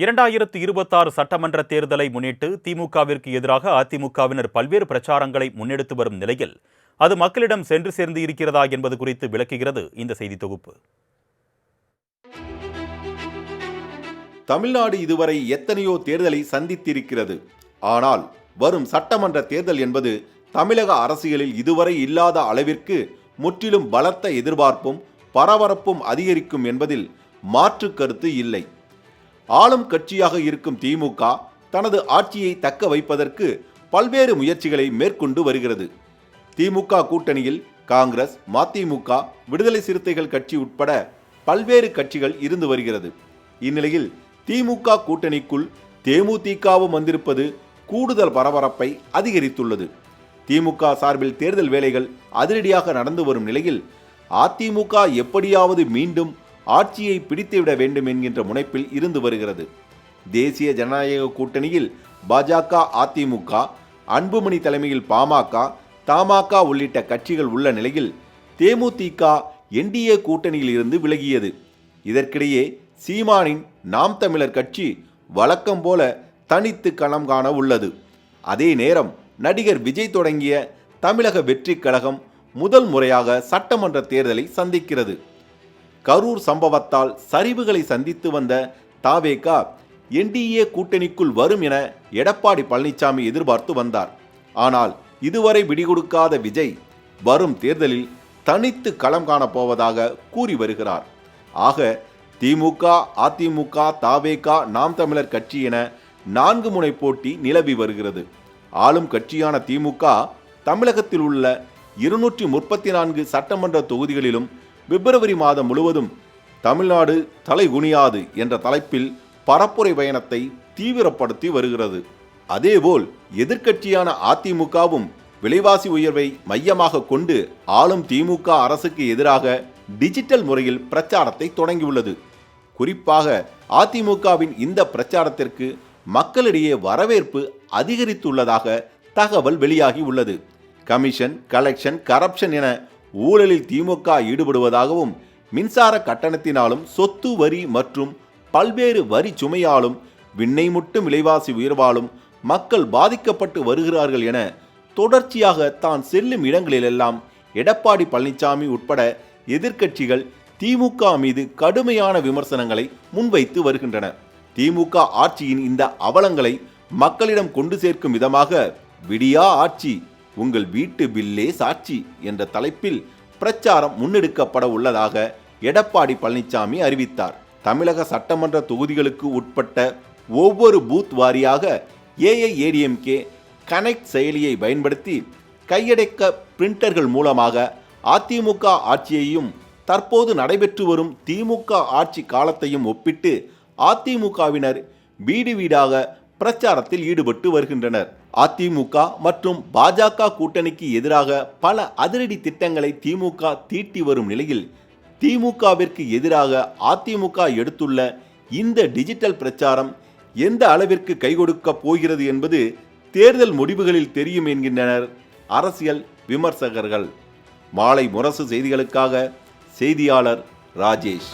2026 சட்டமன்ற தேர்தலை முன்னிட்டு திமுகவிற்கு எதிராக அதிமுகவினர் பல்வேறு பிரச்சாரங்களை முன்னெடுத்து வரும் நிலையில் அது மக்களிடம் சென்று சேர்ந்து இருக்கிறதா என்பது குறித்து விளக்குகிறது இந்த செய்தி தொகுப்பு. தமிழ்நாடு இதுவரை எத்தனையோ தேர்தலை சந்தித்திருக்கிறது. ஆனால் வரும் சட்டமன்ற தேர்தல் என்பது தமிழக அரசியலில் இதுவரை இல்லாத அளவிற்கு முற்றிலும் பலத்த எதிர்பார்ப்பும் பரபரப்பும் அதிகரிக்கும் என்பதில் மாற்று கருத்து இல்லை. ஆளும் கட்சியாக இருக்கும் திமுக தனது ஆட்சியை தக்க வைப்பதற்கு பல்வேறு முயற்சிகளை மேற்கொண்டு வருகிறது. திமுக கூட்டணியில் காங்கிரஸ், மதிமுக, விடுதலை சிறுத்தைகள் கட்சி உட்பட பல்வேறு கட்சிகள் இருந்து வருகிறது. இந்நிலையில் திமுக கூட்டணிக்குள் தேமுதிகவும் வந்திருப்பது கூடுதல் பரபரப்பை அதிகரித்துள்ளது. திமுக சார்பில் தேர்தல் வேலைகள் அதிரடியாக நடந்து வரும் நிலையில் அதிமுக எப்படியாவது மீண்டும் ஆட்சியை பிடித்துவிட வேண்டும் என்கின்ற முனைப்பில் இருந்து வருகிறது. தேசிய ஜனநாயக கூட்டணியில் பாஜக, அதிமுக, அன்புமணி தலைமையில் பாமக, தமாக உள்ளிட்ட கட்சிகள் உள்ள நிலையில் தேமுதிக என்டிஏ கூட்டணியில் இருந்து விலகியது. இதற்கிடையே சீமானின் நாம் தமிழர் கட்சி வழக்கம் போல தனித்து களம் காண உள்ளது. அதே நேரம் நடிகர் விஜய் தொடங்கிய தமிழக வெற்றி கழகம் முதல் முறையாக சட்டமன்ற தேர்தலை சந்திக்கிறது. கரூர் சம்பவத்தால் சரிவுகளை சந்தித்து வந்த தவேக என்டிஏ கூட்டணிக்குள் வரும் என எடப்பாடி பழனிசாமி எதிர்பார்த்து வந்தார். ஆனால் இதுவரை விடிகொடுக்காத விஜய் வரும் தேர்தலில் தனித்து களம் காணப்போவதாக கூறி வருகிறார். ஆக திமுக, அதிமுக, தவேக, நாம் தமிழர் கட்சி என 4 முனை போட்டி நிலவி வருகிறது. ஆளும் கட்சியான திமுக தமிழகத்தில் உள்ள 234 சட்டமன்ற தொகுதிகளிலும் பிப்ரவரி மாதம் முழுவதும் தமிழ்நாடு தலைகுனியாது என்ற தலைப்பில் பரப்புரை பயணத்தை தீவிரப்படுத்தி வருகிறது. அதேபோல் எதிர்க்கட்சியான அதிமுகவும் விலைவாசி உயர்வை மையமாக கொண்டு ஆளும் திமுக அரசுக்கு எதிராக டிஜிட்டல் முறையில் பிரச்சாரத்தை தொடங்கியுள்ளது. குறிப்பாக அதிமுகவின் இந்த பிரச்சாரத்திற்கு மக்களிடையே வரவேற்பு அதிகரித்துள்ளதாக தகவல் வெளியாகி உள்ளது. கமிஷன், கலெக்ஷன், கரப்ஷன் என ஊழலில் திமுக ஈடுபடுவதாகவும், மின்சார கட்டணத்தினாலும், சொத்து வரி மற்றும் பல்வேறு வரி சுமையாலும், விண்ணை முட்டும் விலைவாசி உயர்வாலும் மக்கள் பாதிக்கப்பட்டு வருகிறார்கள் என தொடர்ச்சியாக தான் செல்லும் இடங்களிலெல்லாம் எடப்பாடி பழனிசாமி உட்பட எதிர்க்கட்சிகள் திமுக மீது கடுமையான விமர்சனங்களை முன்வைத்து வருகின்றன. திமுக ஆட்சியின் இந்த அவலங்களை மக்களிடம் கொண்டு சேர்க்கும் விதமாக விடியா ஆட்சி, உங்கள் வீட்டு பில்லே சாட்சி என்ற தலைப்பில் பிரச்சாரம் முன்னெடுக்கப்பட உள்ளதாக எடப்பாடி பழனிசாமி அறிவித்தார். தமிழக சட்டமன்ற தொகுதிகளுக்கு உட்பட்ட ஒவ்வொரு பூத் வாரியாக ஏஐஏடிஎம்கே கனெக்ட் செயலியை பயன்படுத்தி கையடக்க பிரிண்டர்கள் மூலமாக அதிமுக ஆட்சியையும் தற்போது நடைபெற்று வரும் திமுக ஆட்சி காலத்தையும் ஒப்பிட்டு அதிமுகவினர் வீடு வீடாக பிரச்சாரத்தில் ஈடுபட்டு வருகின்றனர். அதிமுக மற்றும் பாஜக கூட்டணிக்கு எதிராக பல அதிரடி திட்டங்களை திமுக தீட்டி வரும் நிலையில் திமுகவிற்கு எதிராக அதிமுக எடுத்துள்ள இந்த டிஜிட்டல் பிரச்சாரம் எந்த அளவிற்கு கை கொடுக்க போகிறது என்பது தேர்தல் முடிவுகளில் தெரியும் என்கின்றனர் அரசியல் விமர்சகர்கள். மாலை முரசு செய்திகளுக்காக செய்தியாளர் ராஜேஷ்.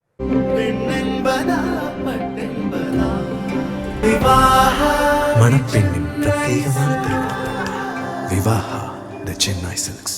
மணப்பெண்ணின் பிரத்யேகமான திருமணம் விவாஹா தி சென்னை சில்க்ஸ்.